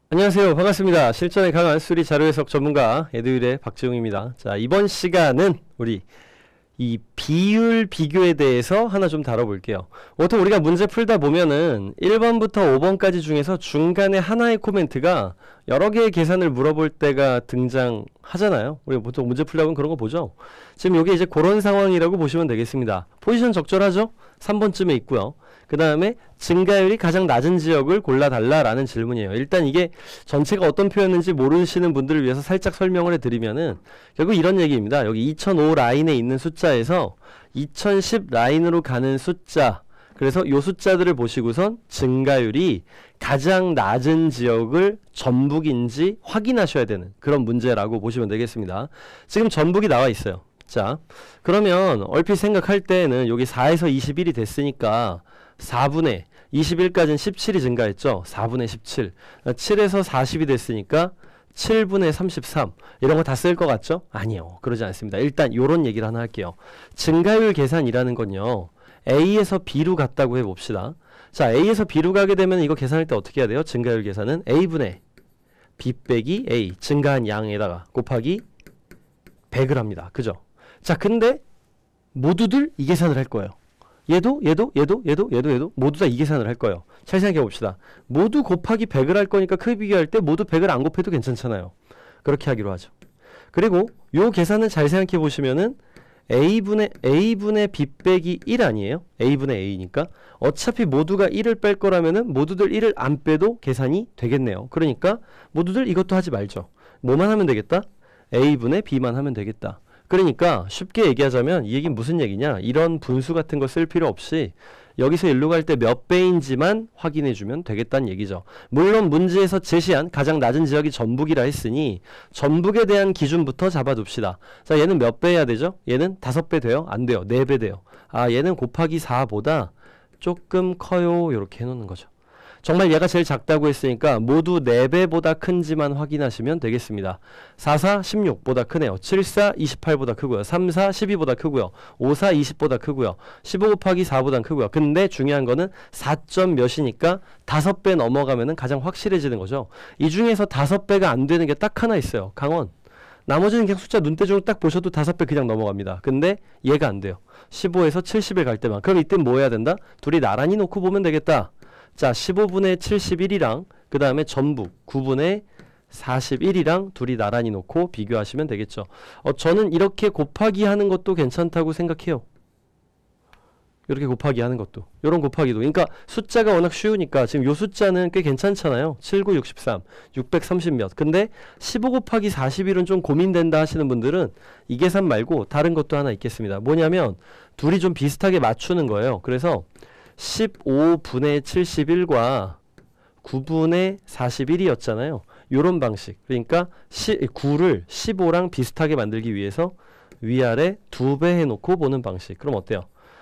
안녕하세요. 반갑습니다. 실전에 강한 수리 자료 해석 전문가 에듀윌의 박지웅입니다. 자, 이번 시간은 우리 이 비율 비교에 대해서 하나 좀 다뤄볼게요. 보통 우리가 문제 풀다 보면은 1번부터 5번까지 중에서 중간에 하나의 코멘트가 여러 개의 계산을 물어볼 때가 등장하잖아요. 우리가 보통 문제 풀다 보면 그런 거 보죠. 지금 이게 이제 그런 상황이라고 보시면 되겠습니다. 포지션 적절하죠? 3번쯤에 있고요. 그 다음에 증가율이 가장 낮은 지역을 골라달라라는 질문이에요. 일단 이게 전체가 어떤 표현인지 모르시는 분들을 위해서 살짝 설명을 해드리면은 결국 이런 얘기입니다. 여기 2005 라인에 있는 숫자에서 2010 라인으로 가는 숫자, 그래서 이 숫자들을 보시고선 증가율이 가장 낮은 지역을 전북인지 확인하셔야 되는 그런 문제라고 보시면 되겠습니다. 지금 전북이 나와 있어요. 자, 그러면 얼핏 생각할 때는 여기 4에서 21이 됐으니까 4분의 21까지는 17이 증가했죠. 4분의 17. 7에서 40이 됐으니까 7분의 33. 이런 거 다 쓸 것 같죠? 아니요. 그러지 않습니다. 일단 요런 얘기를 하나 할게요. 증가율 계산이라는 건요. A에서 B로 갔다고 해봅시다. 자, A에서 B로 가게 되면 이거 계산할 때 어떻게 해야 돼요? 증가율 계산은 A분의 B 빼기 A. 증가한 양에다가 곱하기 100을 합니다. 그죠? 자, 근데 모두들 이 계산을 할 거예요. 얘도 모두 다 이 계산을 할 거예요. 잘 생각해 봅시다. 모두 곱하기 100을 할 거니까 크게 비교할 때 모두 100을 안 곱해도 괜찮잖아요. 그렇게 하기로 하죠. 그리고 요 계산은 잘 생각해 보시면은 A분의 B 빼기 1 아니에요? A분의 A니까 어차피 모두가 1을 뺄 거라면은 모두들 1을 안 빼도 계산이 되겠네요. 그러니까 모두들 이것도 하지 말죠. 뭐만 하면 되겠다? A분의 B만 하면 되겠다. 그러니까 쉽게 얘기하자면 이 얘기는 무슨 얘기냐, 이런 분수 같은 거 쓸 필요 없이 여기서 일로 갈 때 몇 배인지만 확인해 주면 되겠다는 얘기죠. 물론 문제에서 제시한 가장 낮은 지역이 전북이라 했으니 전북에 대한 기준부터 잡아둡시다. 자, 얘는 몇 배 해야 되죠? 얘는 5배 돼요? 안 돼요. 4배 돼요. 아, 얘는 곱하기 4보다 조금 커요. 이렇게 해놓는 거죠. 정말 얘가 제일 작다고 했으니까 모두 4배보다 큰지만 확인하시면 되겠습니다. 4, 4, 16보다 크네요. 7, 4, 28보다 크고요. 3, 4, 12보다 크고요. 5, 4, 20보다 크고요. 15 곱하기 4보다 크고요. 근데 중요한 거는 4점 몇이니까 5배 넘어가면 가장 확실해지는 거죠. 이 중에서 5배가 안 되는 게 딱 하나 있어요. 강원. 나머지는 그냥 숫자 눈대중으로 딱 보셔도 5배 그냥 넘어갑니다. 근데 얘가 안 돼요. 15에서 70에 갈 때만. 그럼 이때 뭐 해야 된다? 둘이 나란히 놓고 보면 되겠다. 자, 15분의 71이랑 그 다음에 전북 9분의 41이랑 둘이 나란히 놓고 비교하시면 되겠죠. 저는 이렇게 곱하기 하는 것도 괜찮다고 생각해요. 이렇게 곱하기 하는 것도, 요런 곱하기도. 그러니까 숫자가 워낙 쉬우니까 지금 요 숫자는 꽤 괜찮잖아요. 7, 9, 63, 630 몇. 근데 15 곱하기 41은 좀 고민된다 하시는 분들은 이 계산 말고 다른 것도 하나 있겠습니다. 뭐냐면 둘이 좀 비슷하게 맞추는 거예요. 그래서 15분의 71과 9분의 41이었잖아요. 요런 방식. 그러니까 9를 15랑 비슷하게 만들기 위해서 위아래 2배 해놓고 보는 방식. 그럼 어때요?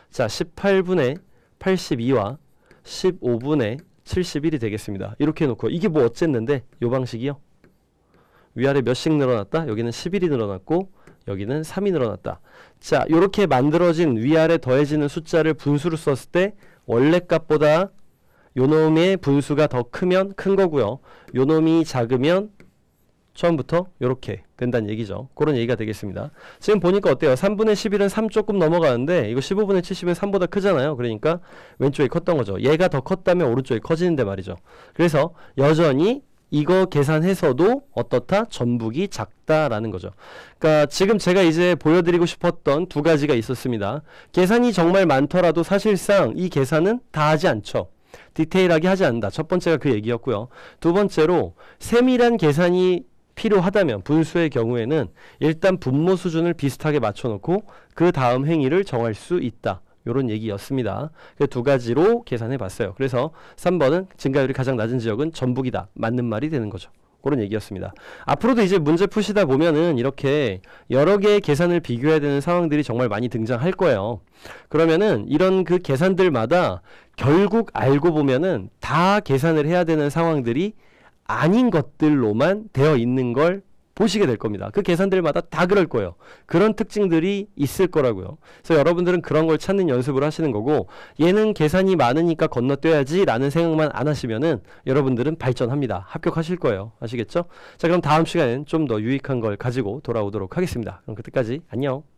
자, 18분의 82와 15분의 71이 되겠습니다. 이렇게 해놓고 이게 뭐 어쨌는데 요 방식이요. 위아래 몇씩 늘어났다? 여기는 11이 늘어났고 여기는 3이 늘어났다. 자, 요렇게 만들어진 위아래 더해지는 숫자를 분수로 썼을 때 원래 값보다 요놈의 분수가 더 크면 큰 거고요. 요놈이 작으면 처음부터 요렇게 된다는 얘기죠. 그런 얘기가 되겠습니다. 지금 보니까 어때요? 3분의 11은 3 조금 넘어가는데 이거 15분의 70은 3보다 크잖아요. 그러니까 왼쪽이 컸던 거죠. 얘가 더 컸다면 오른쪽이 커지는데 말이죠. 그래서 여전히 이거 계산해서도 어떻다? 전북이 작다라는 거죠. 그러니까 지금 제가 이제 보여드리고 싶었던 두 가지가 있었습니다. 계산이 정말 많더라도 사실상 이 계산은 다 하지 않죠. 디테일하게 하지 않는다. 첫 번째가 그 얘기였고요. 두 번째로 세밀한 계산이 필요하다면 분수의 경우에는 일단 분모 수준을 비슷하게 맞춰놓고 그 다음 행위를 정할 수 있다. 요런 얘기였습니다. 그 두 가지로 계산해 봤어요. 그래서 3번은 증가율이 가장 낮은 지역은 전북이다. 맞는 말이 되는 거죠. 그런 얘기였습니다. 앞으로도 이제 문제 푸시다 보면은 이렇게 여러 개의 계산을 비교해야 되는 상황들이 정말 많이 등장할 거예요. 그러면은 이런 그 계산들마다 결국 알고 보면은 다 계산을 해야 되는 상황들이 아닌 것들로만 되어 있는 걸 보시게 될 겁니다. 그 계산들마다 다 그럴 거예요. 그런 특징들이 있을 거라고요. 그래서 여러분들은 그런 걸 찾는 연습을 하시는 거고, 얘는 계산이 많으니까 건너뛰어야지 라는 생각만 안 하시면은 여러분들은 발전합니다. 합격하실 거예요. 아시겠죠? 자, 그럼 다음 시간엔 좀 더 유익한 걸 가지고 돌아오도록 하겠습니다. 그럼 그때까지 안녕.